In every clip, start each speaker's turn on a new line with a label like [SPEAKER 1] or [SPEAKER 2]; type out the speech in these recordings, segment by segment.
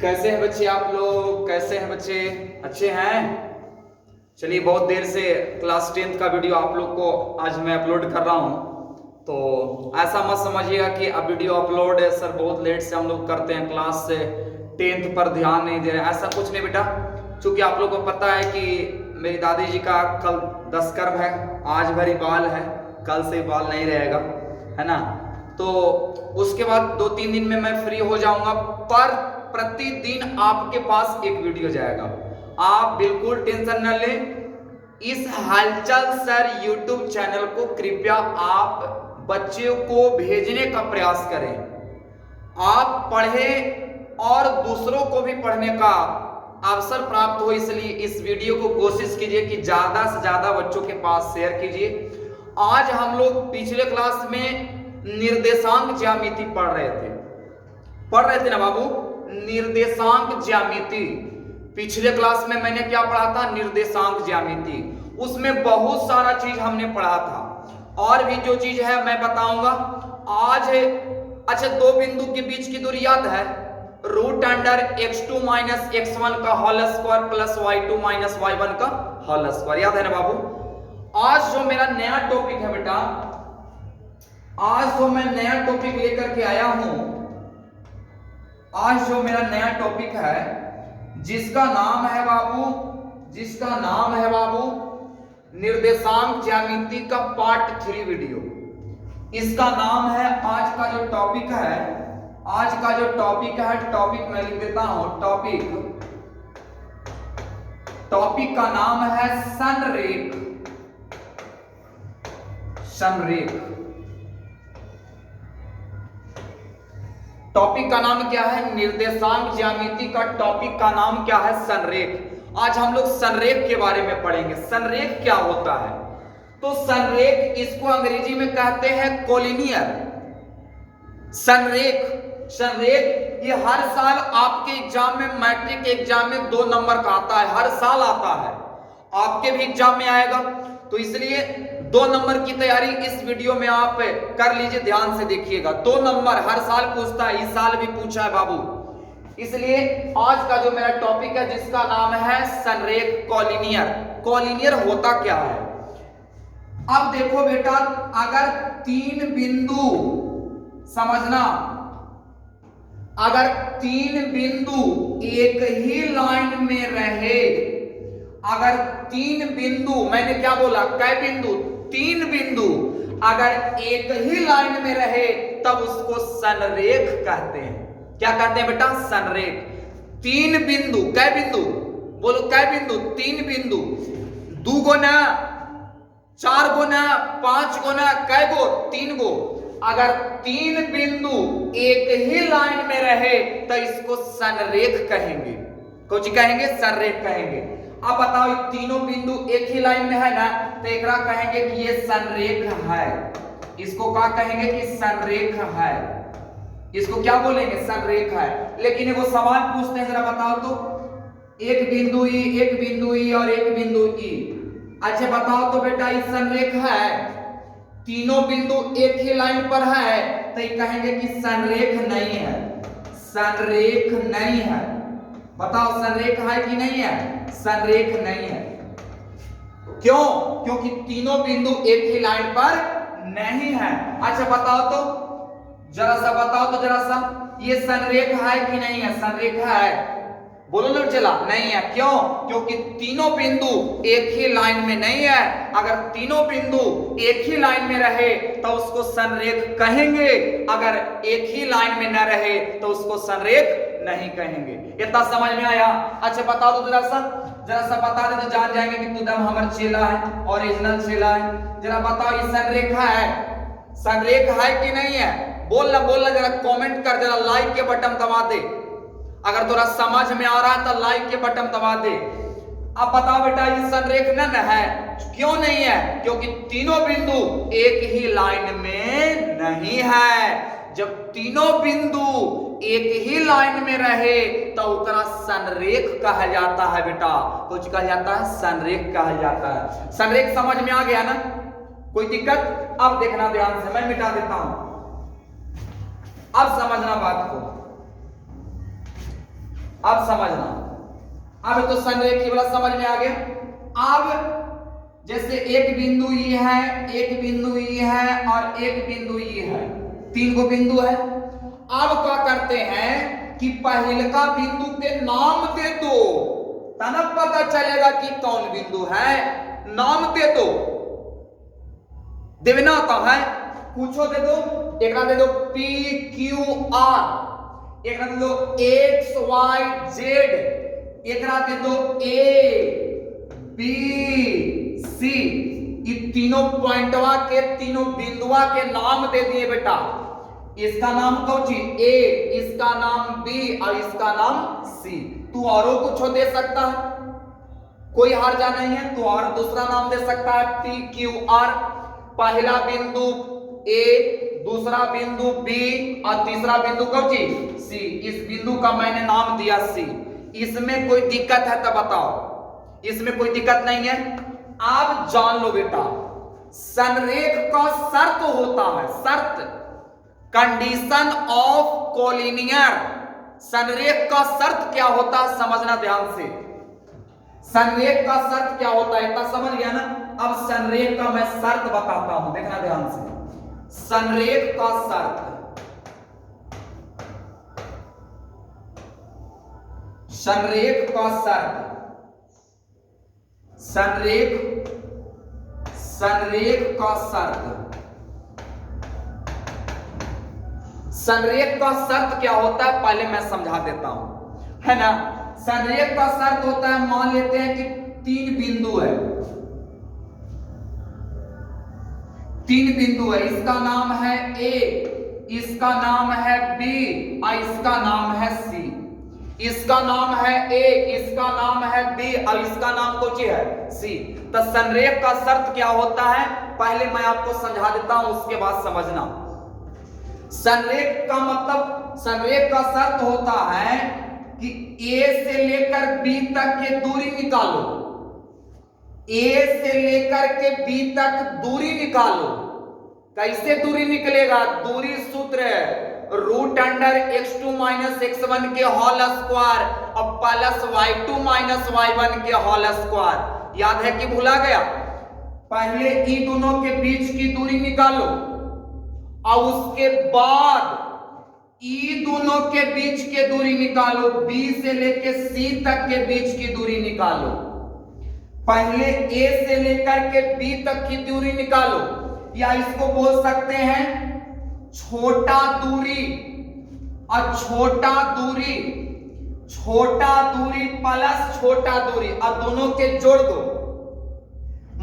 [SPEAKER 1] कैसे हैं बच्चे? आप लोग कैसे हैं बच्चे? अच्छे हैं? चलिए, बहुत देर से क्लास 10th का वीडियो आप लोग को आज मैं अपलोड कर रहा हूं, तो ऐसा मत समझिएगा कि अब वीडियो अपलोड है सर बहुत लेट से हम लोग करते हैं, क्लास से 10th पर ध्यान नहीं दे रहे, ऐसा कुछ नहीं बेटा। क्योंकि आप लोग को पता है कि मेरी दादी जी का कल 10 कर्म है, आज भरी बाल है, कल से बाल नहीं रहेगा, है ना। तो उसके बाद 2-3 दिन में मैं फ्री हो जाऊंगा, पर प्रतिदिन आपके पास एक वीडियो जाएगा। आप बिल्कुल टेंशन न लें। इस हलचल सर यूट्यूब चैनल को कृपया आप बच्चों को भेजने का प्रयास करें। आप पढ़ें और दूसरों को भी पढ़ने का अवसर प्राप्त हो, इसलिए इस वीडियो को कोशिश कीजिए कि ज्यादा से ज्यादा बच्चों के पास शेयर कीजिए। आज हम लोग पिछले क्लास में निर्देशांक ज्यामिति पढ़ रहे थे ना बाबू, निर्देशांक ज्यामिति। पिछले क्लास में मैंने क्या पढ़ा था? निर्देशांक ज्यामिति। उसमें बहुत सारा चीज हमने पढ़ा था, और भी जो चीज है मैं बताऊंगा आज। अच्छा, दो बिंदु के बीच की दूरी याद है? Root under x2 minus x1 का whole square plus y2 minus y1 का होल स्क्वायर, याद है ना बाबू। आज जो मेरा नया टॉपिक है बेटा, आज जो मैं नया टॉपिक लेकर के आया हूं, आज जो मेरा नया टॉपिक है जिसका नाम है बाबू निर्देशांक ज्यामिति का पार्ट 3 वीडियो। इसका नाम है, आज का जो टॉपिक है, टॉपिक मैं लिख देता हूं, टॉपिक का नाम है संरेख। टॉपिक का नाम क्या है? निर्देशांक ज्यामिति का टॉपिक का नाम क्या है? संरेख। आज हम लोग संरेख के बारे में पढ़ेंगे। संरेख क्या होता है? तो संरेख, इसको अंग्रेजी में कहते हैं कोलिनियर। संरेख ये हर साल आपके एग्जाम में, मैट्रिक एग्जाम में 2 नंबर का आता है, हर साल आता है, आपके भी एग्जाम में आएगा। तो इसलिए 2 नंबर की तैयारी इस वीडियो में आप कर लीजिए, ध्यान से देखिएगा। 2 नंबर हर साल पूछता है, इस साल भी पूछा है बाबू। इसलिए आज का जो मेरा टॉपिक है जिसका नाम है संरेख, कोलिनियर होता क्या है? अब देखो बेटा, अगर 3 बिंदु, समझना, अगर 3 बिंदु एक ही लाइन में रहे, अगर 3 बिंदु, मैंने क्या बोला? कै बिंदु? 3 बिंदु अगर एक ही लाइन में रहे तब उसको संरेख कहते हैं। क्या कहते हैं बेटा? संरेख। 3 बिंदु, कै बिंदु? बोलो कै बिंदु? 3 बिंदु। 2 गुना, 4 गुना, 5 गुना, कै गो? 3 गो। अगर 3 बिंदु एक ही लाइन में रहे तो इसको संरेख कहेंगे। कुछ कहेंगे? संरेख कहेंगे। अब बताओ, ये तीनों बिंदु एक ही लाइन में है ना, तो एक कहेंगे कि ये संरेख है। इसको क्या कहेंगे? कि संरेख है। इसको क्या बोलेंगे? संरेख है। लेकिन वो सवाल पूछते हैं, जरा बताओ तो, एक बिंदु ई, एक बिंदु ई और एक बिंदु ई। अच्छा बताओ तो बेटा, ये संरेख है? तीनों बिंदु एक ही लाइन पर है, तो ये कहेंगे कि संरेख नहीं है। संरेख नहीं है। बताओ, संरेख है कि नहीं है? संरेख नहीं है। क्यों? क्योंकि तीनों बिंदु एक ही लाइन पर नहीं है। अच्छा बताओ तो, जरा सा बताओ तो, जरा सा, ये संरेख है कि नहीं है? संरेख है? बोलो ना चला, नहीं है। क्यों? क्योंकि तीनों बिंदु एक ही लाइन में नहीं है। अगर तीनों बिंदु एक ही लाइन में रहे तो उसको संरेख कहेंगे, अगर एक ही लाइन में न रहे तो उसको संरेख नहीं कहेंगे। इतना समझ में आया? अच्छा बताओ तो, जरा सा बता दे तो जान जाएंगे कि तू दम हमर चेला है, ओरिजिनल चेला है। जरा बताओ, ये संरेख है? संरेख है कि नहीं है? बोलना जरा कमेंट कर, जरा लाइक के बटन दबा दे। अगर थोड़ा समझ में आ रहा है तो लाइक के बटन दबा दे। अब बताओ बेटा, ये संरेख न है? क्यों नहीं है? क्योंकि तीनों बिंदु एक ही लाइन में नहीं है। जब तीनों बिंदु एक ही लाइन में रहे तो उसका संरेख कहा जाता है बेटा। कुछ कहा जाता है? संरेख कहा जाता है। संरेख समझ में आ गया ना? कोई दिक्कत? अब देखना ध्यान से, मैं मिटा देता हूं, अब समझना बात को। अब समझना, अब तो संरेखी वाला समझ में आ गया। अब जैसे एक बिंदु ये है, एक बिंदु ये है और एक बिंदु ये है, 3 गो बिंदु है। अब क्या करते हैं कि पहले का बिंदु के नाम दे दो, तब पता चलेगा कि कौन बिंदु है। नाम दे दो, देना होता है, पूछो दे दो। एक दे दो P Q R, एक दे दो X Y Z, एक दे दो A B C। ये तीनों पॉइंटवा के, तीनों बिंदुआ के नाम दे दिए बेटा। इसका नाम कौन सी A, इसका नाम B और इसका नाम C। तू औरों कुछ दे सकता है, कोई हार जा नहीं है, तो और दूसरा नाम दे सकता है P Q R। पहला बिंदु A, दूसरा बिंदु B और तीसरा बिंदु कौन सी C। इस बिंदु का मैंने नाम दिया C। इसमें कोई दिक्कत है तो बताओ, इसमें कोई दिक्कत नहीं है। आप जान लो बेटा, संरेख का शर्त होता है, शर्त, कंडीशन ऑफ कोलिनियर। संरेख का शर्त क्या होता है समझना ध्यान से। संरेख का शर्त क्या होता है इतना समझ गया ना। अब संरेख का मैं शर्त बताता हूं, देखना ध्यान से। संरेख का शर्त, संरेख का शर्त, संरेख, संरेख का शर्त, संरेख का शर्त क्या होता है पहले मैं समझा देता हूं, है ना। संरेख का शर्त होता है, मान लेते हैं कि 3 बिंदु है, 3 बिंदु है। इसका नाम है A, इसका नाम है B और इसका नाम है C। इसका नाम है A, इसका नाम है B और इसका नाम कुछ है C। तो संरेख का शर्त क्या होता है पहले मैं आपको समझा देता हूं, उसके बाद समझना। संरेख का मतलब, संरेख का शर्त होता है कि A से लेकर B तक की दूरी निकालो, A से लेकर के B तक दूरी निकालो। कैसे दूरी निकलेगा, दूरी सूत्र है √(x2 - x1) के होल स्क्वायर और प्लस y2 - y1 के होल स्क्वायर। याद है कि भूला गया। पहले ई दोनों के बीच की दूरी निकालो और उसके बाद ई दोनों के बीच की दूरी निकालो, B से लेकर C तक के बीच की दूरी निकालो। पहले A से लेकर के B तक की दूरी निकालो, या इसको बोल सकते हैं छोटा दूरी और छोटा दूरी, छोटा दूरी प्लस छोटा दूरी और दोनों के जोड़ दो।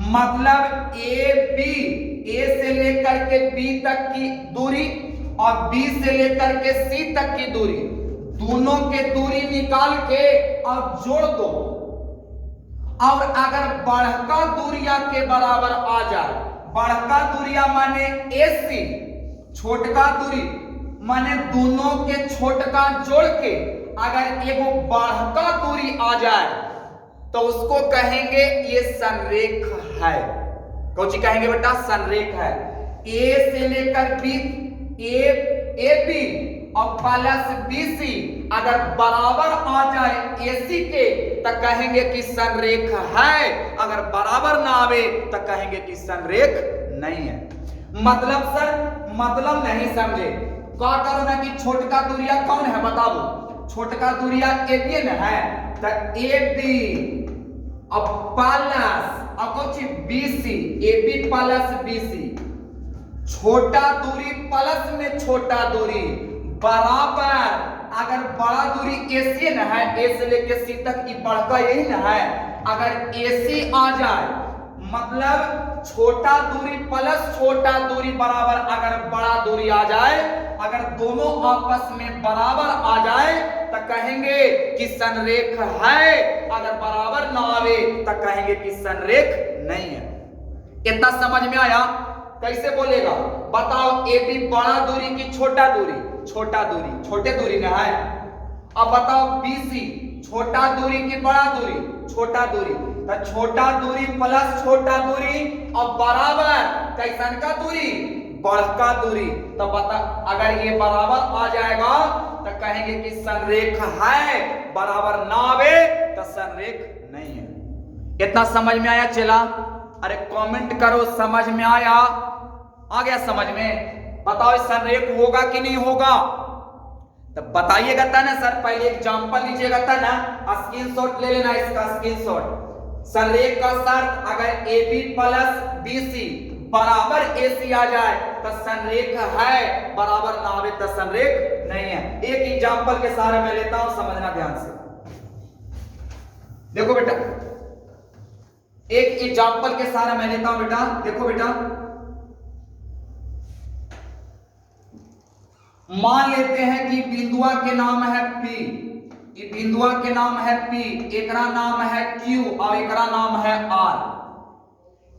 [SPEAKER 1] मतलब A से लेकर के B तक की दूरी और B से लेकर के C तक की दूरी, दोनों के दूरी निकाल के और जोड़ दो। और अगर बढ़का दूरिया के बराबर आ जाए, बढ़का दूरिया माने AC, छोटका दूरी माने दोनों के छोटका जोड़ के अगर एगो बढ़का दूरी आ जाए तो उसको कहेंगे ये संरेख है। कौन सी कहेंगे बेटा, संरेख है। A से लेकर B, AB और प्लस BC अगर बराबर आ जाए AC के तो कहेंगे कि संरेख है, अगर बराबर ना आवे तो कहेंगे कि संरेख नहीं है। मतलब सर, मतलब नहीं समझे। क्या करो ना कि छोटका दूरिया कौन है बताओ, छोटका दूरिया AB न है तो AB और प्लस और कुछ BC, AB प्लस BC, छोटा दूरी प्लस में छोटा दूरी बराबर, अगर बड़ा दूरी AC न है, A से लेकर C तक की बढ़का यही न है, अगर AC आ जाए मतलब छोटा दूरी प्लस छोटा दूरी बराबर अगर बड़ा दूरी आ जाए, अगर दोनों आपस में बराबर आ जाए तो कहेंगे कि संरेख है, अगर बराबर ना आवे तो कहेंगे कि संरेख नहीं है। इतना समझ में आया? कैसे बोलेगा बताओ। AB बड़ा दूरी की छोटा दूरी, छोटा दूरी, छोटे दूरी ना है। अब बताओ BC छोटा दूरी की बड़ा दूरी, छोटा दूरी, तो छोटा दूरी प्लस छोटा दूरी और बराबर कैसन का दूरी, बढ़का दूरी। तो बता अगर ये बराबर आ जाएगा तो कहेंगे कि संरेख है, बराबर ना आवे तो संरेख नहीं है। इतना समझ में आया चला? अरे कमेंट करो समझ में आया? आ गया समझ में? बताओ संरेख होगा कि नहीं होगा? तो बताइएगा था ना सर, पहले एग्जांपल लीजिएगा था ना, स्क्रीनशॉट ले लेना इसका स्क्रीनशॉट। संरेख का शर्त अगर AB प्लस BC बराबर AC आ जाए तो संरेख है, बराबर ना आवे तो संरेख नहीं है। एक एग्जांपल के सहारे मैं लेता हूं, समझना ध्यान से। देखो बेटा, एक एग्जांपल के सहारे मैं लेता हूं बेटा। देखो बेटा, मान लेते हैं कि बिंदुआ के नाम है P, ये बिंदुआ के नाम है P, एकरा नाम है Q और एकरा नाम है R।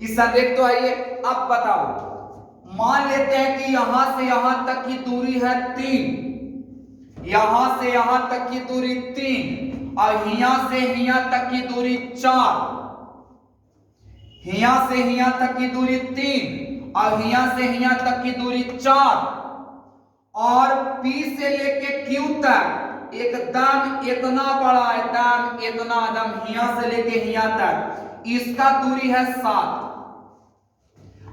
[SPEAKER 1] इस संरेख तो है ये। अब बताओ, मान लेते हैं कि यहां से यहां तक की दूरी है 3, यहां से यहां तक की दूरी 3 और हिया से हिया तक की दूरी 4, हिया से हिया तक की दूरी 3 और हिया से हिया तक की दूरी 4 और P से लेके Q तक एकदम इतना बड़ा, एकदम इतना, एकदम हिया से लेके हिया तक इसका दूरी है 7।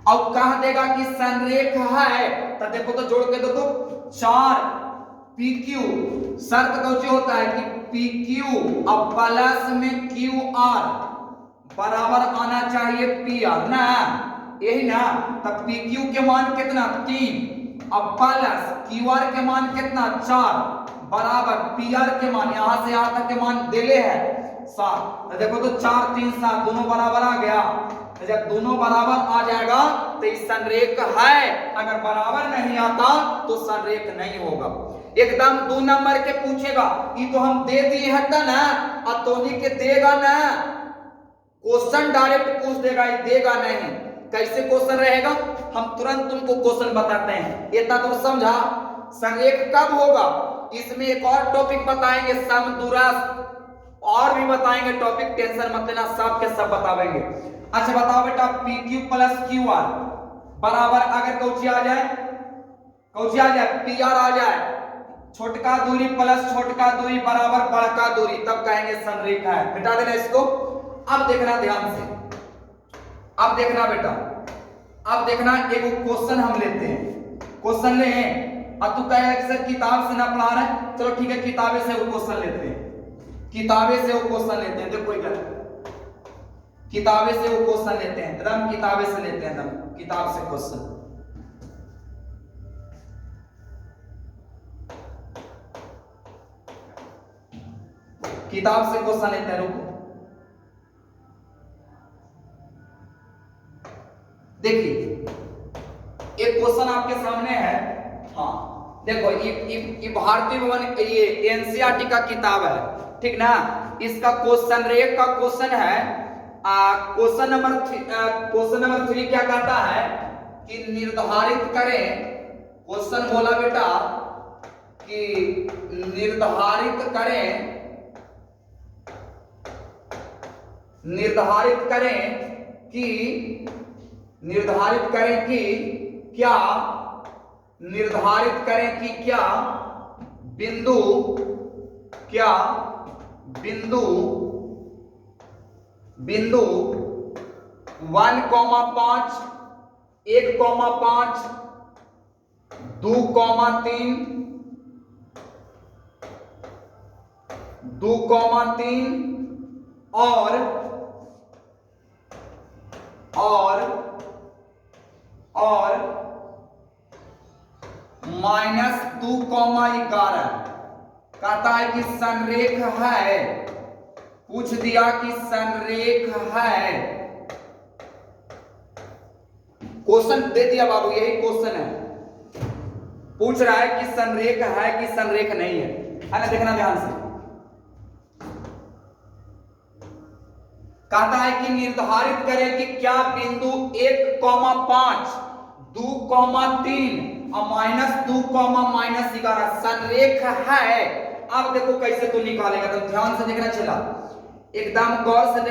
[SPEAKER 1] अब कह देगा कि संरेख है, तो देखो तो जोड़ के देखो 4 PQ, शर्त कौन होता है कि PQ अब प्लस में QR बराबर आना चाहिए PR ना, यही ना। तब PQ के मान कितना 3, अब प्लस QR के मान कितना 4 बराबर PR के मान यहां से यहां तक के मान दिले है 7। तो देखो तो 4 3 7 दोनों बराबर आ गया। जब दोनों बराबर आ जाएगा तो इस संरेख है, अगर बराबर नहीं आता तो संरेख नहीं होगा। एकदम 2 नंबर के पूछेगा, ये तो हम दे दिए है ना, अतोनी के देगा ना, क्वेश्चन डायरेक्ट पूछ देगा, ये देगा नहीं। कैसे क्वेश्चन रहेगा, हम तुरंत तुमको क्वेश्चन बताते हैं। इतना तो समझा। संरेख कब होगा, इसमें एक और टॉपिक बताएंगे, समदूरस्थ, और भी बताएंगे टॉपिक, टेंशन मत लेना, सब के सब बताएंगे। अच्छा बताओ बेटा, PQ प्लस QR बराबर अगर कौची आ जाए, कौची आ जाए PR आ जाए, छोटका दूरी प्लस छोटका दूरी बराबर बड़का दूरी, तब कहेंगे संरेख है। मिटा देना इसको। अब देखना ध्यान से, अब देखना बेटा, अब देखना एक क्वेश्चन हम लेते हैं, क्वेश्चन ले। अब तू कहेगा कि सर किताब से ना पढ़ा रहे हैं, चलो ठीक है किताबें से वो क्वेश्चन लेते हैं, किताबें से वो क्वेश्चन लेते हैं। देखो कोई गलत, किताबें से वो क्वेश्चन लेते हैं, एकदम किताबें से लेते हैं, एकदम किताब से क्वेश्चन। किताब से क्वेश्चन लेते हैं, रुको। देखिए एक क्वेश्चन आपके सामने है, हाँ देखो, ये भारतीय भवन, ये NCERT का किताब है, ठीक ना। इसका क्वेश्चन रेख का क्वेश्चन है, क्वेश्चन नंबर 3 क्या कहता है कि निर्धारित करें, क्वेश्चन बोला बेटा कि निर्धारित करें कि क्या बिंदु 1,5 1,5 2,3 2,3 और -2,11 कहता है कि संरेख है, पूछ दिया कि संरेख है, क्वेश्चन दे दिया बाबू, यही क्वेश्चन है, पूछ रहा है कि संरेख है कि संरेख नहीं है ना। देखना ध्यान से, कहता है कि निर्धारित करें कि क्या बिंदु 1,5 2,3 और -2,-11 संरेख है। अब देखो कैसे तू निकालेगा, तो ध्यान से देखना चला, एकदम गौर से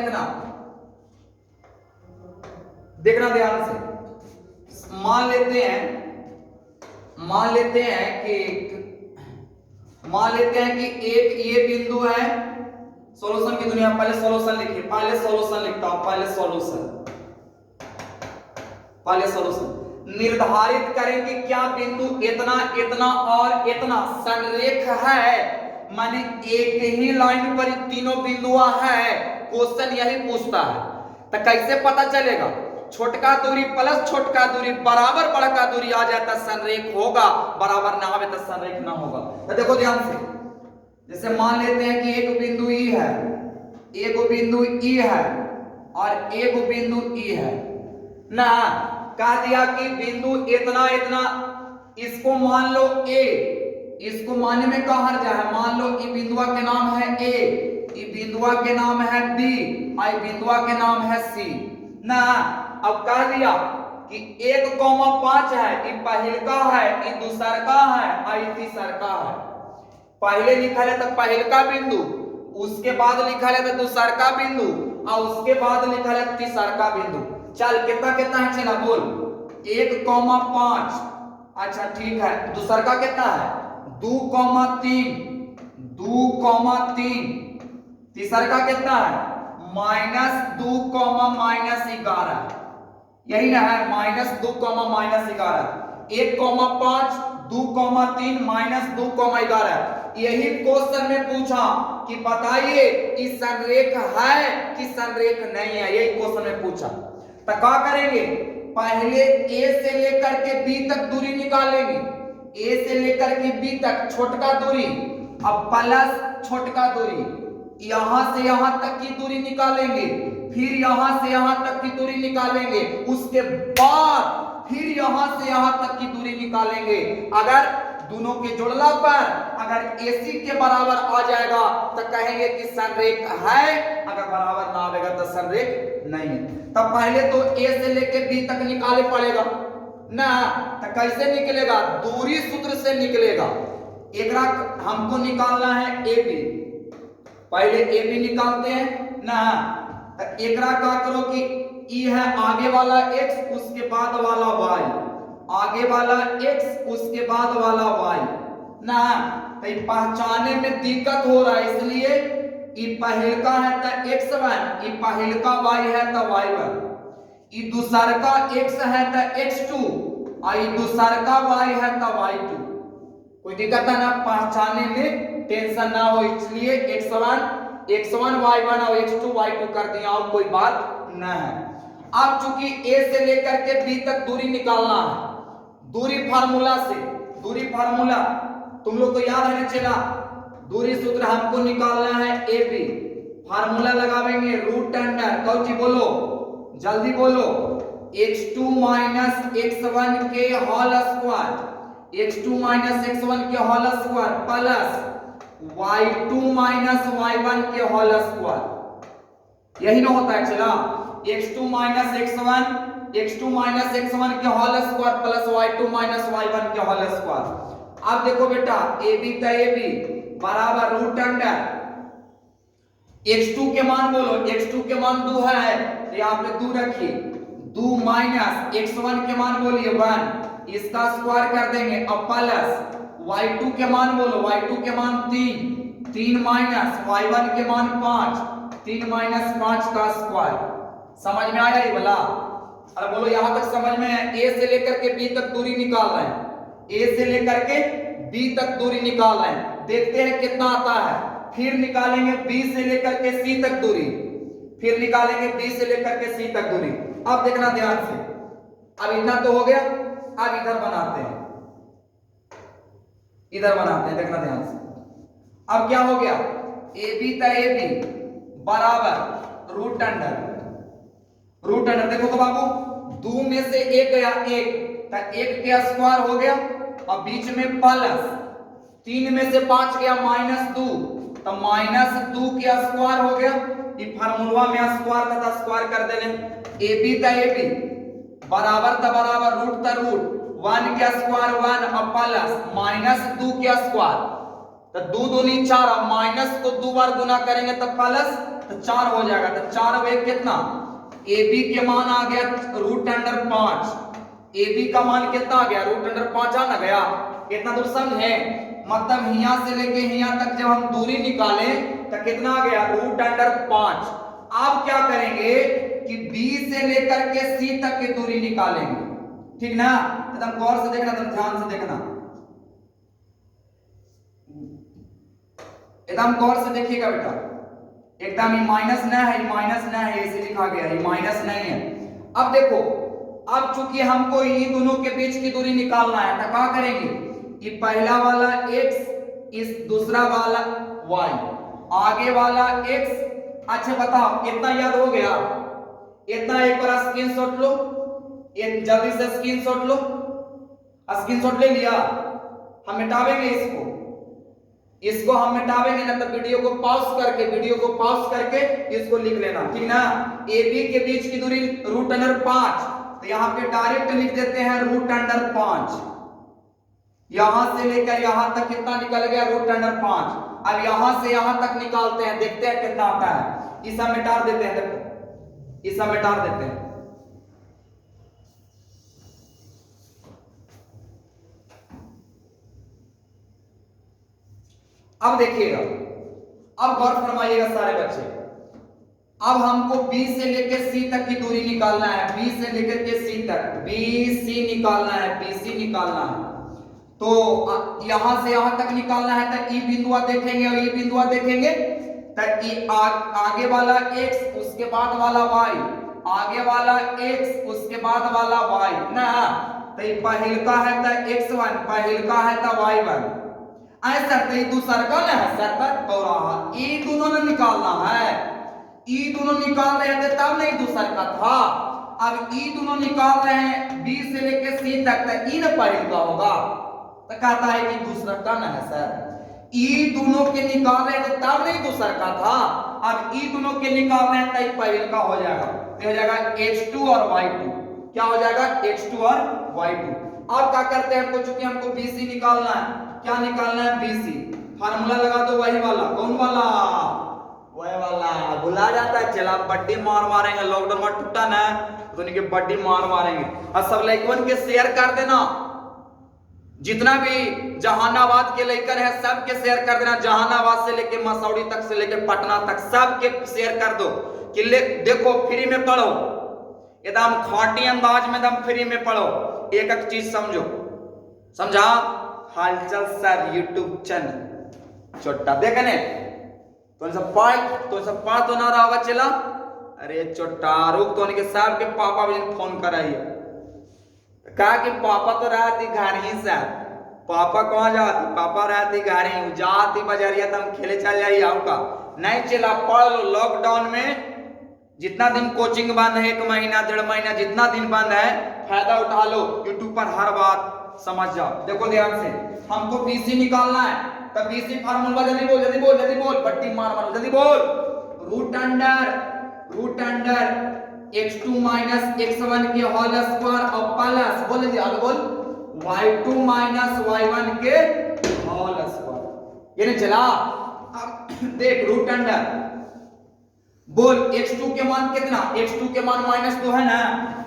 [SPEAKER 1] देखना ध्यान से। मान लेते हैं कि मान लेते हैं कि एक ये बिंदु है, सॉल्यूशन की दुनिया, पहले सॉल्यूशन लिखिए, पहले सॉल्यूशन लिखता हूं, पहले सॉल्यूशन निर्धारित करें कि क्या बिंदु इतना इतना और इतना संरेख है, माने एक ही लाइन पर तीनों बिंदु है। क्वेश्चन यही पूछता है। तो कैसे पता चलेगा? छोटका दूरी प्लस छोटका दूरी बराबर बड़का दूरी आ जाता संरेख होगा, बराबर ना आवे तो संरेख ना होगा। तो देखो ध्यान से, जैसे मान लेते हैं कि एक बिंदु ई है, एक बिंदु ई है और एक बिंदु ई है ना। कह दिया कि बिंदु इतना इतना, इसको मान लो ए, इसको मानने में क्या हर्ज है? मान लो ई बिंदुआ के नाम है ए, ई बिंदुआ के नाम है बी, आई बिंदुआ के नाम है सी ना। अब कह दिया कि 1,5 है, ये पहिलका है, ये दूसरका है, और ये तीसरका है। पहले लिखा है तो पहिलका बिंदु, उसके बाद लिखा है तो दूसरका बिंदु, और उसके बाद लिखा है तीसरका बिंदु। चल कितना कितना है? चला बोल। 1,5। अच्छा ठीक है। दूसरका कितना है? 2,3, 2,3। तीसरका कितना है? -2, -11। यही ना है, -2, -11। 1,5, 2,3, -2, -11। यही क्वेश्चन में पूछा कि बताइए इस संरेख है कि संरेख नहीं है, यही क्वेश्चन में पूछा। तो क्या करेंगे? पहले ए से लेकर के बी तक दूरी निकालेंगे, ए से लेकर के बी तक छोटका दूरी, अब प्लस छोटका दूरी, यहां से यहां तक की दूरी निकालेंगे, फिर यहां से यहां तक की दूरी निकालेंगे, उसके बाद फिर यहां से यहां तक की दूरी निकालेंगे। अगर दोनों के जोड़ला पर अगर AC के बराबर आ जाएगा तो कहेंगे कि संरेख है, अगर बराबर ना आएगा तो संरेख नहीं है। तब पहले तो A से लेके B तक निकाले पड़ेगा ना। तो कैसे निकलेगा? दूरी सूत्र से निकलेगा। एकरा हमको निकालना है AB, पहले AB निकालते हैं ना। तो एकरा क्या करो कि E है आगे वाला X, उसके बाद वाला Y, आगे वाला X, उसके बाद वाला Y ना। तो पहचाने में दिक्कत हो रहा है, इसलिए ये पहिलका है तो X1, ये पहिलका Y है तो Y1, ये दूसरका X है तो X2, और ये दूसरका Y है तो Y2। कोई दिक्कत है ना? पहचाने में टेंशन ना हो, इसलिए X1 Y1 और X2 Y2 कर दिया, और कोई बात ना है। अब चूंकि A से लेकर के B तक दूरी निकालना है, दूरी फार्मूला से, दूरी फार्मूला तुम लोग को याद है ना? चला दूरी सूत्र हमको निकालना है AB, फार्मूला लगावेंगे रूट अंडर, कौन सी बोलो जल्दी बोलो, x2 - x1 के होल स्क्वायर, x2 - x1 के whole square plus y2 - y1 के होल स्क्वायर। यही ना होता है। चला x2 - x1 के whole square plus y2 - y1 के होल स्क्वायर। अब देखो बेटा, AB तो AB बराबर रूट अंडर x2 के मान बोलो, x2 के मान 2 है तो यहाँ पे 2 रखिए, 2 माइनस x1 के मान बोलिए 1, इसका स्क्वायर कर देंगे, अब प्लस y2 के मान बोलो, y2 के मान 3, 3 माइनस y1 के मान 5, 3 माइनस 5 का स्क्वायर। समझ में आया ये वाला? अरे बोलो यहां तक समझ में है? A से लेकर के B तक दूरी निकाल रहे हैं, A से लेकर के B तक दूरी निकाल रहे हैं, देखते हैं कितना आता है। फिर निकालेंगे B से लेकर के C तक दूरी, फिर निकालेंगे B से लेकर के C तक दूरी। अब देखना ध्यान से, अब इतना तो हो गया, अब इधर बनाते हैं, इधर बनाते हैं, देखना ध्यान से। अब क्या हो गया? AB तो AB बराबर रूट अंडर, रूट अंडर देखो तो बाबू, 2 में से 1 गया 1, तो 1 के स्क्वायर हो गया, अब बीच में प्लस 3 में से 5 गया -2, तो -2 के स्क्वायर हो गया। ये फार्मूला में स्क्वायर तथा स्क्वायर कर देने, AB तो AB बराबर तो बराबर, रूट तो रूट, 1 के स्क्वायर 1 और प्लस -2 के स्क्वायर, तो 2 दूनी 4, और माइनस को 2 बार गुना करेंगे तो प्लस, तो 4 हो जाएगा। तो 4 और 1 कितना? AB के मान आ गया रूट अंडर 5, AB का मान कितना आ गया? रूट अंडर 5 आ ना गया? कितना दूर समझे? मतलब यहाँ से लेके यहाँ तक जब हम दूरी निकालें तो कितना आ गया, √5। अब क्या करेंगे कि B से लेकर के C तक की दूरी निकालेंगे, ठीक ना। एकदम गौर से देखना, एकदम ध्यान से देखना, एकदम गौर से देखिएगा बेटा, एकदम ये माइनस ना है, ये माइनस ना है, इसे लिखा गया, ये माइनस नहीं है। अब देखो, अब चूंकि हमको ये दोनों के बीच की दूरी निकालना है तो क्या करेंगे, ये पहला वाला x, इस दूसरा वाला y, आगे वाला x। अच्छा बताओ इतना याद हो गया, इतना एक बार स्क्रीनशॉट लो, एक जल्दी से स्क्रीनशॉट लो, स्क्रीनशॉट ले लिया। हम मिटावेंगे इसको हम मिटावेंगे ना, तो वीडियो को पॉज करके इसको लिख लेना, ठीक ना। ए बी के बीच की दूरी √5, तो यहाँ पे डायरेक्ट लिख देते हैं √5। यहां से लेकर यहां तक कितना निकल गया, √5। अब यहां से यहां तक निकालते हैं, देखते हैं कितना आता है। इसे मिटा देते हैं, देखो इसे मिटा देते हैं। अब देखिएगा, अब गौर फरमाइएगा सारे बच्चे, अब हमको B से लेकर C तक की दूरी निकालना है, B से लेकर के C तक, BC निकालना है, BC निकालना है। तो यहां से यहां तक निकालना है तो E बिंदुआ देखेंगे और E बिंदुआ देखेंगे तो आगे वाला x, उसके बाद वाला y, आगे वाला x, उसके बाद वाला y ना। तो ये पहिलका है तो x1, पहिलका है तो y1, ऐसा तो ये दूसरा का ना है सर पर चौराहा। ये दोनों ने निकालना है, ये दोनों निकाल रहे थे तब नहीं दूसरा का था। अब ये दोनों निकाल रहे हैं B से लेके C तक, तो ई न पहिलका होगा, तो कहता है कि दूसरा का ना है सर। ई दोनों के निकाल रहे थे तब नहीं दूसरा का था, अब ई दोनों के निकाल रहे हैं तो पहिलका हो जाएगा, तो हो जाएगा H2 और Y2। क्या हो जाएगा, H2 और Y2। अब क्या करते हैं, हमको चूंकि हमको BC निकालना है, क्या निकालना है, BC। फार्मूला लगा दो वही वाला, कौन वाला, वही वाला, भुला जाता है। चला बड्डी मार मारेंगे, लॉकडाउन में टूटा ना तो उनकी बड्डी मार मारेंगे। और सब लाइकवन के शेयर कर देना, जितना भी जहानाबाद के लेकर है सबके शेयर कर देना, जहानाबाद से लेके मसौड़ी तक से लेके पटना तक सबके शेयर कर दो कि देखो फ्री में पढ़ो, एकदम खाटी अंदाज में एकदम फ्री में पढ़ो, एक एक चीज समझो, समझा। हालचाल सर यूट्यूब चैनल छोटा देखने तो सब पढ़ तो ना रहा होगा चला। अरे छोटा रुक तो उनके साहब के पापा भी फोन कराइए, कहा कि पापा तो रहती घर ही सर, पापा कहाँ जाती, पापा रहती घर ही, जाती बजरिया तो हम खेले चल जाइए आपका नहीं चला। पढ़ लो, लॉकडाउन में जितना दिन कोचिंग बंद है, 1 महीना 1.5 महीना जितना दिन बंद है, फायदा उठा लो, यूट्यूब पर हर बात समझ जाओ। देखो ध्यान से, हमको BC निकालना है तो BC फार्मूला जल्दी बोल, पट्टी मार जल्दी बोल। Root under x2 minus x1 के होल स्क्वायर और प्लस बोल दीजिए, आगे बोल y2 माइनस y1 के होल स्क्वायर। ये नहीं चला। अब देख रूट अंडर बोल x2 के मान कितना, x2 के मान -2 है ना,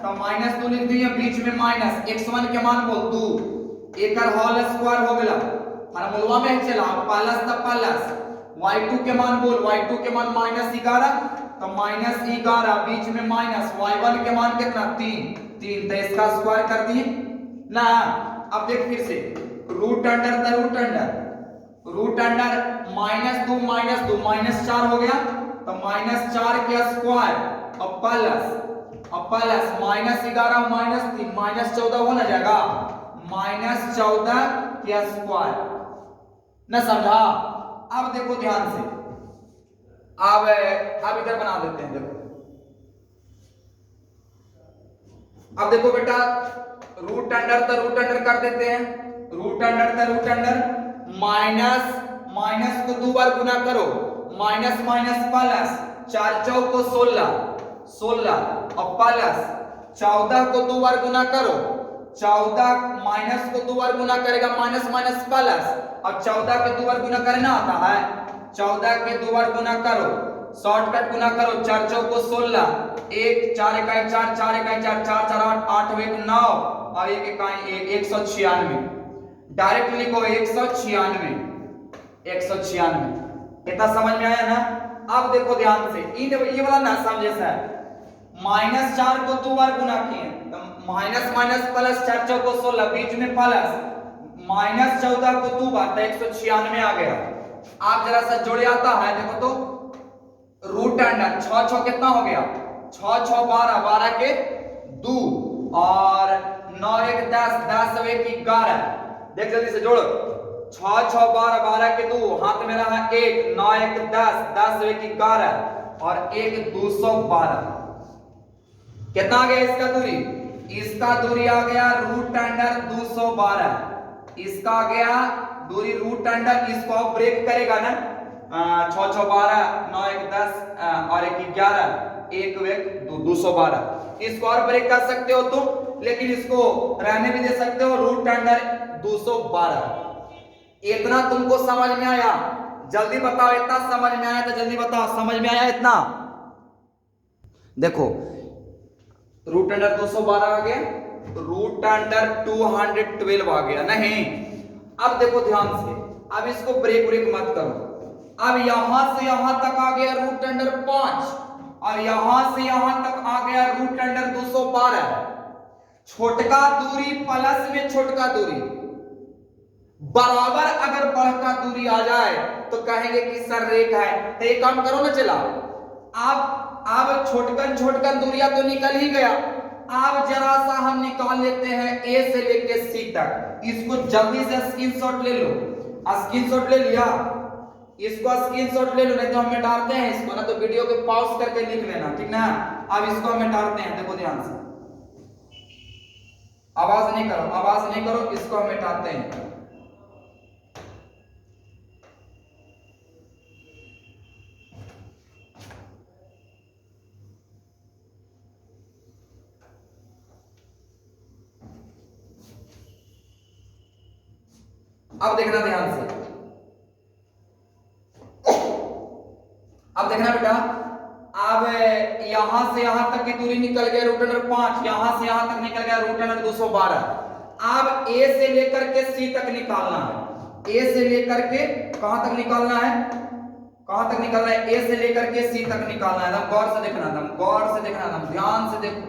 [SPEAKER 1] तो -2 लिख दिए, बीच में माइनस, x1 के मान बोल 2, एक होल स्क्वायर हो गया, फार्मूला में चला प्लस तो प्लस, y2 के मान बोल, y2 के मान -11 तो -11, बीच में माइनस, y1 के मान कितना 3, तो इसका स्क्वायर कर दिए ना। अब देख फिर से रूट अंडर -2 -4 हो गया, तो -4 के स्क्वायर और प्लस -11 -3 -14 हो ना जाएगा, -14 के स्क्वायर न समझा। अब देखो ध्यान से, अब इधर बना देते हैं। देखो अब देखो बेटा, रूट अंडर कर देते हैं, रूट अंडर माइनस को 2 बार गुना करो, माइनस प्लस, 4 चौक को 16 और प्लस 14 को 2 बार गुना करो, 14 माइनस को 2 बार गुना करेगा, माइनस प्लस, और 14 के 2 बार गुना करना आता है, 14 के 2 बार गुना करो, शॉर्टकट गुना करो, 4 चौक को 16, 1 4 इकाई 4 4 इकाई 4 4 4 8 8 1 9 और 1 इकाई 1 196। डायरेक्ट लिखो 196, 196। इतना समझ में आया ना? अब देखो ध्यान से, ये वाला ना समझे सर, -4 को 2 बार गुना किए तो माइनस माइनस प्लस 4 चौको 16, बीच में प्लस, -14 को 2 बार तो 196 आ गया। आप जरा सा जोड़े आता है, देखो तो रूट अंडर 6 6 कितना हो गया, 6 6 12, 12 के 2 और 9 1 10, 10 1 11। देख जल्दी से जोड़ो, 6 6 12, 12 के 2, हाथ में रहा 1, 9 1 10, 10 1 11 और 1 212। कितना आ गया इसका दूरी? इसका दूरी आ गया रूट अंडर 212। इसका आ गया दूरी रूट अंडर, इसको आप ब्रेक करेगा ना, 6 6 12, 9 1 10 और 1 11, 1 1 212। इसको और ब्रेक कर सकते हो तुम, लेकिन इसको रहने भी दे सकते हो, रूट अंडर 212। इतना तुमको समझ में आया? जल्दी बताओ, इतना समझ में आया तो जल्दी बताओ, समझ में आया इतना? देखो रूट अंडर 212 आ गया, रूट अंडर 212 आ गया नहीं? अब देखो ध्यान से, अब इसको ब्रेक ब्रेक मत करो। अब यहां से यहां तक आ गया रूट अंडर 5 और यहां से यहां तक आ गया रूट अंडर 212। छोटका दूरी प्लस में छोटका दूरी बराबर अगर बढ़ता दूरी आ जाए तो कहेंगे कि सर रेख है। तो ये काम करो ना, चला अब छोटकन दूरिया तो निकल ही गया। अब जरा सा हम निकाल लेते हैं ए से लेके सी तक। इसको जल्दी से स्क्रीनशॉट ले लो। स्क्रीनशॉट ले लिया? इसको स्क्रीनशॉट ले लो, नहीं तो हम मिटाते हैं इसको ना, तो वीडियो को पॉज करके लिख लेना, ठीक ना? अब इसको हम मिटाते हैं, देखो ध्यान से, आवाज नहीं करो, इसको हम मिटाते हैं। अब देखना ध्यान से, अब देखना बेटा, अब यहां से यहां तक की दूरी निकल गया रूट अंडर 5, यहां से यहां तक निकल गया रूट अंडर 212। अब ए से लेकर के सी तक निकालना है। ए से लेकर के कहां तक निकालना है? कहां तक निकालना है? ए से लेकर के सी तक निकालना है। एकदम गौर से देखना, एकदम गौर से देखना, एकदम ध्यान से देखो,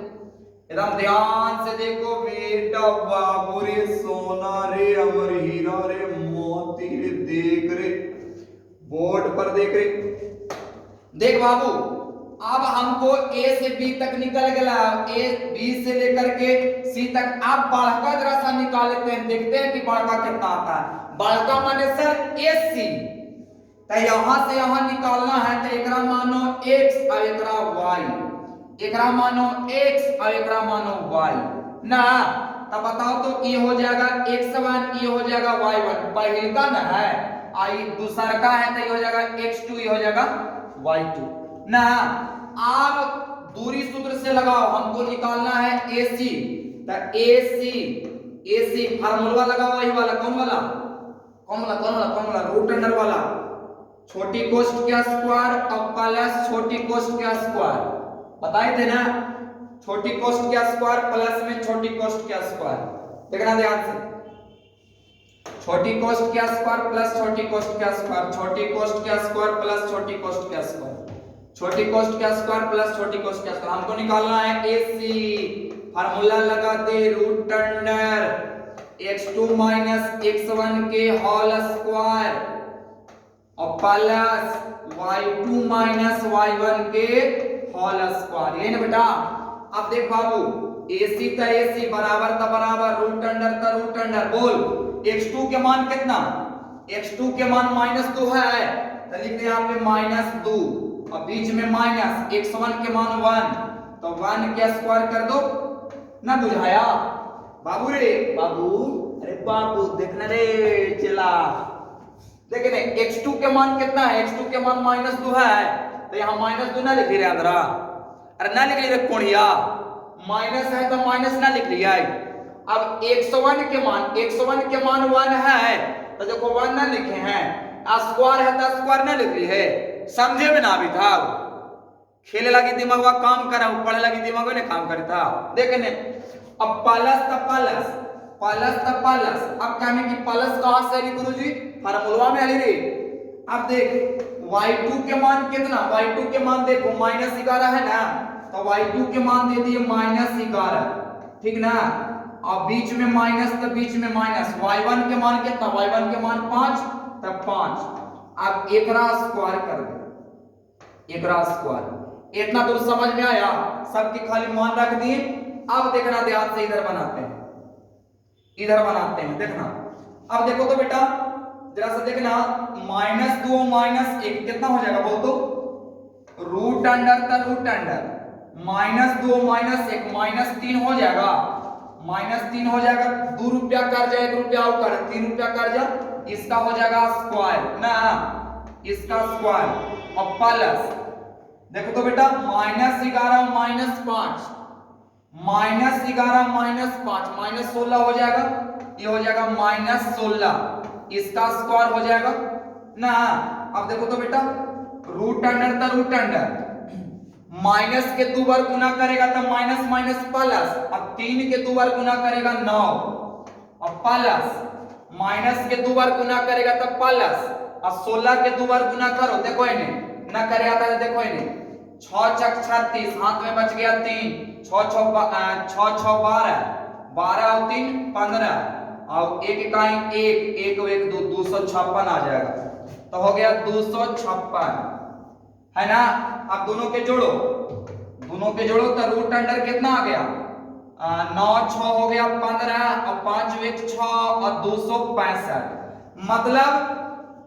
[SPEAKER 1] एकदम ध्यान से देखो बेटा। बाबू रे सोना रे, अमर हीरा रे, मोती रे, देख रे, बोर्ड पर देख रे, देख बाबू। अब हमको ए से बी तक निकल गया, ए बी से लेकर के सी तक। अब बड़का जरा सा निकाल लेते हैं, देखते हैं कि बड़का कितना आता है। बड़का माने सर ए सी, तो यहां से यहां निकालना है, तो एकरा मानो x और एकरा y, एकरा मानो x और एकरा मानो y ना। तब बताओ तो ये हो जाएगा x1, ये हो जाएगा y1, पहला ना है, आई दूसरा का है, तो ये हो जाएगा x2, ये हो जाएगा y2 ना। अब दूरी सूत्र से लगाओ, हमको निकालना है AC, तो AC फार्मूला लगाओ, वही वाला, कौन वाला रूट अंडर वाला, छोटी कोष्ठ के स्क्वायर और प्लस छोटी कोष्ठ के स्क्वायर, बताए थे ना, छोटी कोष्ठ के स्क्वायर प्लस में छोटी कोष्ठ के स्क्वायर। देखना ध्यान से, छोटी कोष्ठ के स्क्वायर प्लस छोटी कोष्ठ के स्क्वायर, छोटी कोष्ठ के स्क्वायर प्लस छोटी कोष्ठ के स्क्वायर, छोटी कोष्ठ के स्क्वायर प्लस छोटी कोष्ठ के स्क्वायर। हमको निकालना है AC, फार्मूला लगा दे, root under x2 minus x1 के होल स्क्वायर और प्लस y2 माइनस y1 के होल स्क्वायर, ये ना बेटा। अब देख बाबू, AC तो AC बराबर था बराबर, रूट अंडर था रूट अंडर। बोल x2 के मान कितना? x2 के मान -2 है, तो लिख दे यहाँ पे -2 और बीच में माइनस, x1 के मान 1, तो 1 के स्क्वायर कर दो ना। बुझाया बाबू रे? बाबू, अरे बाबू देखना रे, चला देखने, x2 के मान कितना है? x2 के मान -2 है, तो यहाँ -2 ना लिख लिया जरा, अरे ना लिख लिया कोणिया, माइनस है तो माइनस ना लिख लिया। अब x1 के मान 1 है, तो देखो 1 ना लिखे हैं, स्क्वायर है तो स्क्वायर ना लिख ली है, समझे में ना भी था, खेले लगी दिमाग काम करा, पढ़े लगी दिमाग ने काम करता। देखने अब प्लस तो प्लस, प्लस त प्लस। अब क्या है कि प्लस कहां से आली गुरुजी? फार्मूला में आली रे। अब देख y2 के मान कितना, y2 के मान देखो -11 है ना, तो y2 के मान दे दिए -11, ठीक ना। अब बीच में माइनस तो बीच में माइनस, y1 के मान कितना, y1 के मान 5, तब 5। अब एकरा स्क्वायर कर दे, एकरा स्क्वायर। इतना दूर समझ में आया? सबके खाली मान रख दिए। अब देखना ध्यान से, इधर बनाते हैं, इधर बनाते हैं, देखना। अब देखो तो बेटा जरा सा देखना, -2 -1 कितना हो जाएगा बोल तो? रूट अंडर त रूट अंडर, -2 -1 -3 हो जाएगा, -3 हो जाएगा। 2 रुपया कर जाए, 1 रुपया और कर, 3 रुपया कर जा, इसका हो जाएगा स्क्वायर ना, इसका स्क्वायर। और प्लस देखो तो बेटा -11 -5, -11 -5 -16 हो जाएगा, ये हो जाएगा -16, इसका स्क्वायर हो जाएगा ना। अब देखो तो बेटा रूट अंडर था रूट अंडर, माइनस के 2 बार गुना करेगा तो माइनस माइनस प्लस, अब 3 के 2 बार गुना करेगा 9, और प्लस माइनस के 2 बार गुना करेगा तो प्लस, और 16 के 2 बार गुना करो, देखो इन्हें ना करे आता है, देखो इन्हें 6 छक 36, हाथ में बच गया 3, 6 6 12, 12 और 3 15, और 1 इकाई 1 1 1 2 256 आ जाएगा, तो हो गया 256 है ना। अब दोनों के जोड़ो, दोनों के जोड़ो तो रूट अंडर कितना आ गया, 9 6 हो गया 15, और 5 1 6 और 265। मतलब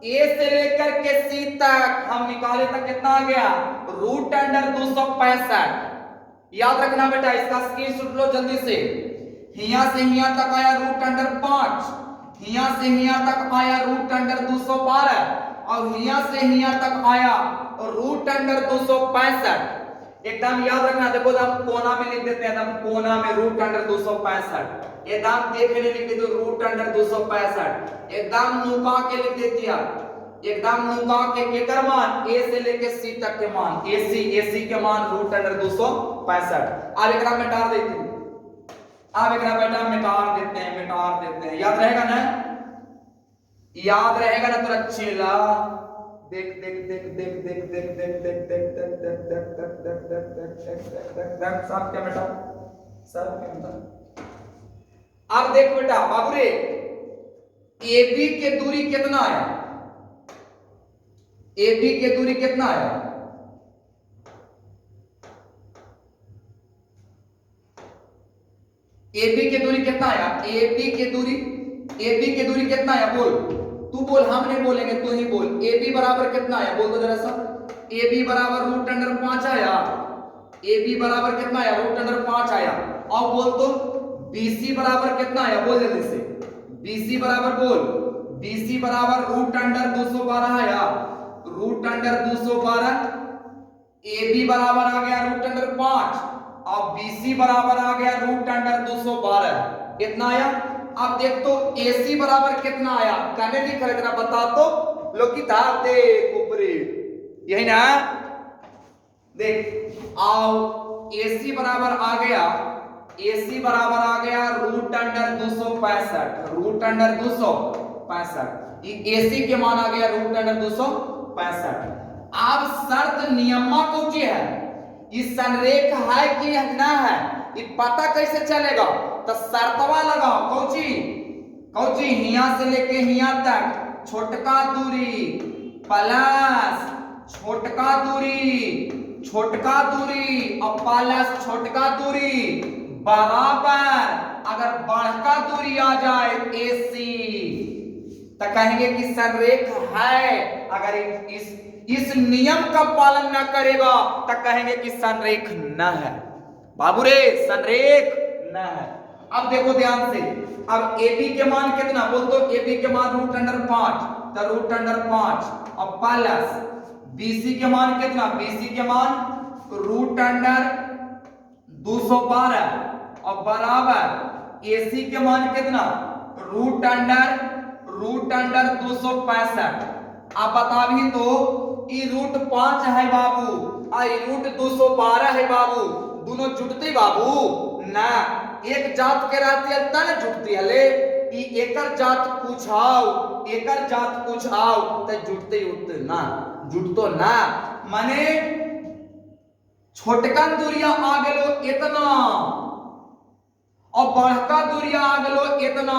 [SPEAKER 1] ए से लेकर के सी तक हम निकाले तक कितना आ गया, रूट अंडर 265। याद रखना बेटा, इसका स्क्रीनशॉट लो जल्दी से। हिया से हिया तक आया रूट अंडर 5, हिया से हिया तक आया रूट अंडर 212, और हिया से हिया तक आया रूट अंडर 265। एकदम याद रखना, देखो हम कोना में लिख देते हैं, एकदम कोना में रूट अंडर 265, एकदम देखने लिख देते रूट अंडर 265, एकदम नुका के लिख देती है, एकदम नुका के केकर मान, ए से लेके सी तक के मान, एसी के मान रूट अंडर 265। अब एकरा मिटा देते हैं, अब एकरा बेटा मिटा देते हैं, याद रहेगा ना, याद रहेगा ना तो चेला देख देख देख देख देख देख देख देख देख देख देख देख देख देख देख देख देख देख सब क्या बेटा, सब क्या बेटा। अब देख बेटा बाबू रे, AB के दूरी कितना आया, AB के दूरी कितना आया, AB के दूरी कितना आया, AB के दूरी कितना आया बोल, तू बोल, हम नहीं बोलेंगे, तू ही बोल। AB बराबर कितना आया बोल तो जरा सा। AB बराबर रूट अंडर 5 आया, AB बराबर कितना आया, रूट अंडर 5 आया। अब बोल तो BC बराबर कितना आया बोल जल्दी से, BC बराबर बोल, BC बराबर रूट अंडर 212 आया, रूट अंडर 212। AB बराबर आ गया रूट अंडर 5, अब BC बराबर आ गया रूट अंडर 212, कितना आया। अब देख तो AC बराबर कितना आया, कहने लिखा इतना बता तो लोग किताब देख ऊपरी, यही ना देख। आओ AC बराबर आ गया, AC बराबर आ गया रूट अंडर 265, रूट अंडर 265, ये AC के मान आ गया रूट अंडर 265। अब शर्त नियमा कौन सी है, इस संरेख है कि ना है, ये पता कैसे चलेगा, तो शर्तवा लगाओ, कौची हिया से लेके हिया तक छोटका दूरी प्लस छोटका दूरी और प्लस छोटका दूरी बराबर, अगर बड़का दूरी आ जाए AC तो कहेंगे कि संरेख है, अगर इस नियम का पालन न करेगा तो कहेंगे कि संरेख न है। बाबू रे संरेख न है। अब देखो ध्यान से, अब AB के मान कितना बोल तो, AB के मान रूट अंडर 5, तो रूट अंडर 5 और प्लस BC के मान कितना, BC के मान रूट अंडर 212 और बराबर AC के मान कितना, रूट अंडर 265। आप बता भी तो ये रूट 5 है बाबू और रूट 212 है बाबू, दोनों जुटते बाबू ना, एक जात के रहती है तन जुटती है ले एकर जात पूछाओ तो जुटते उतना जुटतो ना माने छोटकन दूरिया आ गेलो इतना और बड़का दूरिया आ गेलो इतना।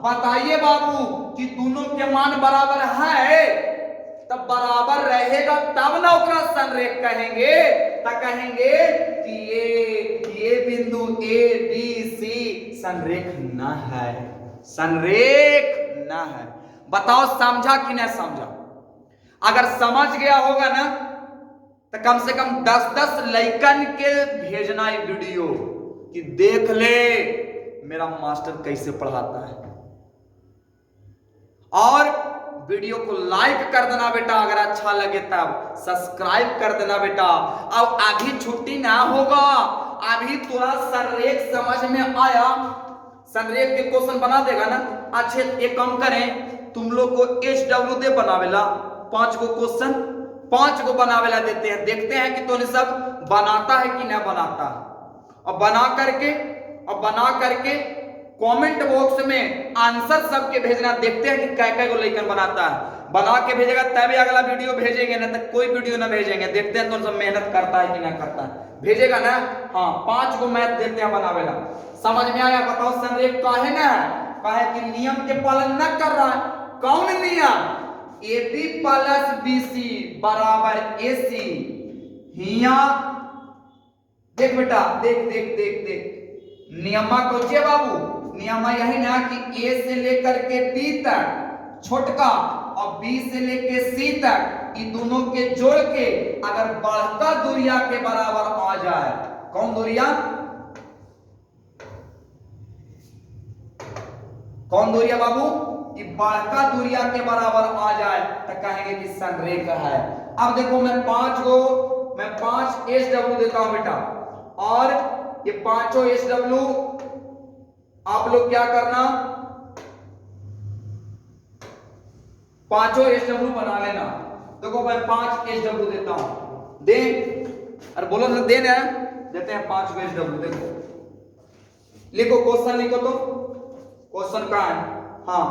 [SPEAKER 1] बताइए बाबू कि दोनों के मान बराबर है, तब बराबर रहेगा तब ना ओकरा संरेख कहेंगे, तब कहेंगे कि ये बिंदु ए बी सी संरेख न है, संरेख न है। बताओ समझा कि नहीं समझा? अगर समझ गया होगा ना तो कम से कम 10-10 लइकन के भेजना है वीडियो कि देख ले मेरा मास्टर कैसे पढ़ाता है। और वीडियो को लाइक कर देना बेटा, अगर अच्छा लगे तब सब्सक्राइब कर देना बेटा। अब अभी छुट्टी ना होगा, अभी थोड़ा संरेख समझ में आया, संरेख के क्वेश्चन बना देगा ना। अच्छे एक काम करें, तुम लोग को HW दे बनावेला 5 गो क्वेश्चन, 5 गो बनावेला देते हैं, देखते हैं कि तूने सब बनाता है कि नहीं बनाता। और बना करके कमेंट बॉक्स में आंसर सबके भेजना, देखते हैं कि क्या गो लइकन बनाता है। बना के भेजेगा तभी अगला वीडियो भेजेंगे, ना तो कोई वीडियो ना भेजेंगे। देखते हैं तो सब मेहनत करता है कि नहीं करता है। भेजेगा ना? हाँ 5 गो मैथ देते हैं बनावेला। समझ में आया? बताओ संरेख काहे ना काहे कि नियम के पालन न कर रहा है। कौन नियम? AB + BC = AC। हिया देख बेटा, देख नियमा कोचे बाबू, नियमा यही ना कि A से लेकर के B तक छोटका और B से लेके C तक, ये दोनों के जोड़ के अगर बड़का दूरिया के बराबर आ जाए, कौन दूरिया बाबू? ये बड़का दूरिया के बराबर आ जाए तो कहेंगे कि संरेख है। अब देखो मैं 5 HW देता हूं बेटा, और ये 5 HW आप लोग क्या करना, 5 HW बना लेना। देखो मैं 5 HW देता हूं, दे अरे बोलो ना, दे ना, देते हैं 5 HW। देखो लिखो, क्वेश्चन लिखो, तो क्वेश्चन का है, हाँ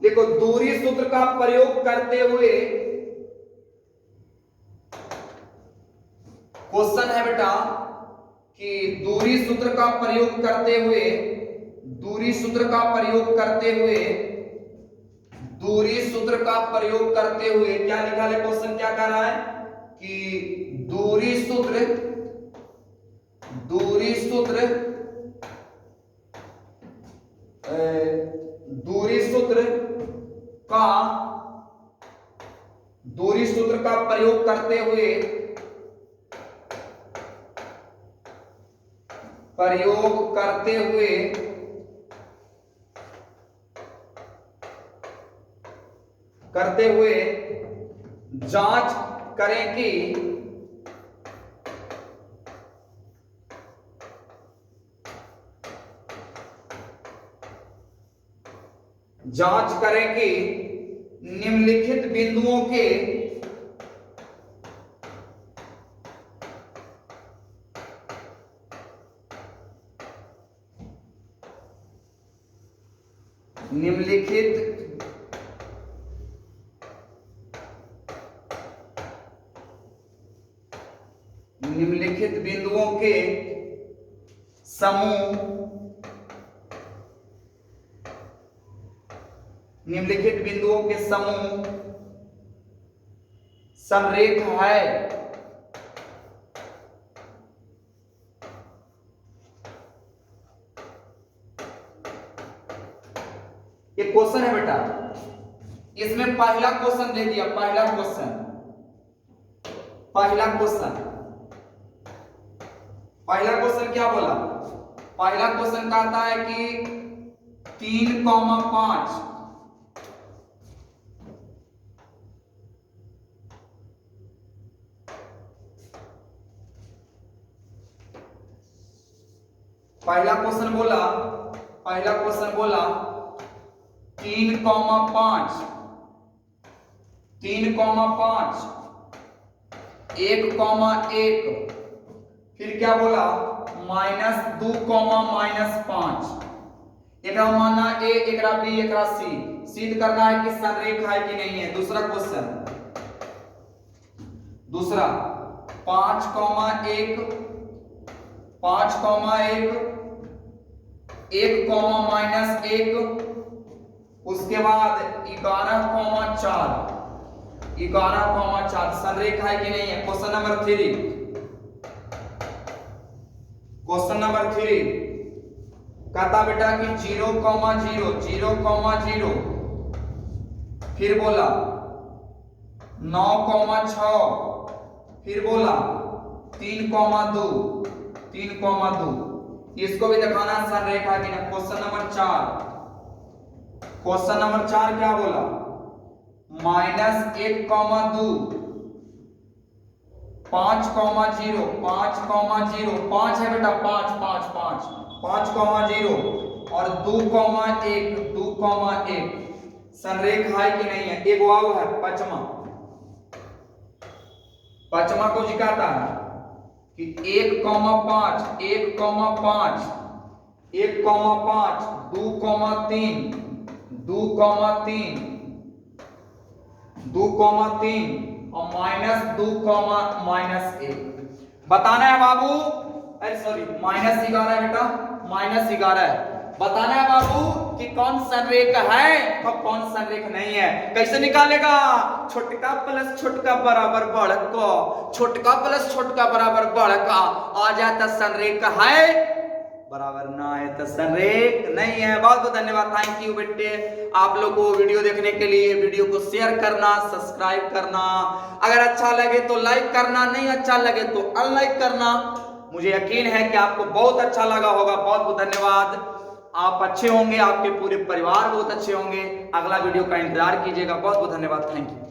[SPEAKER 1] लिखो, दूरी सूत्र का प्रयोग करते हुए, क्वेश्चन है बेटा कि दूरी सूत्र का प्रयोग करते हुए क्या लिखा है क्वेश्चन? क्या कह रहा है कि दूरी सूत्र का प्रयोग करते हुए जांच करें कि निम्नलिखित बिंदुओं के समूह संरेख है। ये क्वेश्चन है बेटा, इसमें पहला क्वेश्चन दे दिया, पहला क्वेश्चन क्या बोला? पहला क्वेश्चन कहता है कि 3,5 पहला क्वेश्चन बोला 3,5 1,1, फिर क्या बोला -2, एकरा मानना ए, एकरा बी, एकरा सी, सिद्ध करना है कि संरेखा है कि नहीं है। दूसरा क्वेश्चन, दूसरा 5,1, 1,-1, उसके बाद 11,4, संरेखा है कि नहीं है। क्वेश्चन नंबर 3, कहता बेटा कि 0,0, फिर बोला 9,6, फिर बोला 3,2, इसको भी दिखाना संरेखा की ना। क्वेश्चन नंबर 4 क्या बोला, -1,2, 5,0, 5 है बेटा, 5,0 और 2,1, संरेखा है कि नहीं है। एक वाव है पचमा को दिखाता है कि 1,5, 2,3, 2,3 और -2, बताना है बाबू। अरे सॉरी, -11 है बेटा, -11 है। बताना है बाबू कि कौन संरेख है और कौन संरेख नहीं है। कैसे निकालेगा, छोटका प्लस छोटका बराबर बड़का, छोटका प्लस छोटका बराबर बड़का, आ जाता संरेख है, बराबर ना है तो संरेख नहीं है। बहुत बहुत धन्यवाद, थैंक यू बेटे। आप लोग को वीडियो देखने के लिए वीडियो को शेयर करना, सब्सक्राइब करना, अगर अच्छा लगे तो लाइक करना, नहीं अच्छा लगे तो अनलाइक करना। मुझे यकीन है कि आपको बहुत अच्छा लगा होगा। बहुत बहुत धन्यवाद, आप अच्छे होंगे, आपके पूरे परिवार बहुत अच्छे होंगे। अगला वीडियो का इंतजार कीजिएगा। बहुत बहुत धन्यवाद, थैंक यू।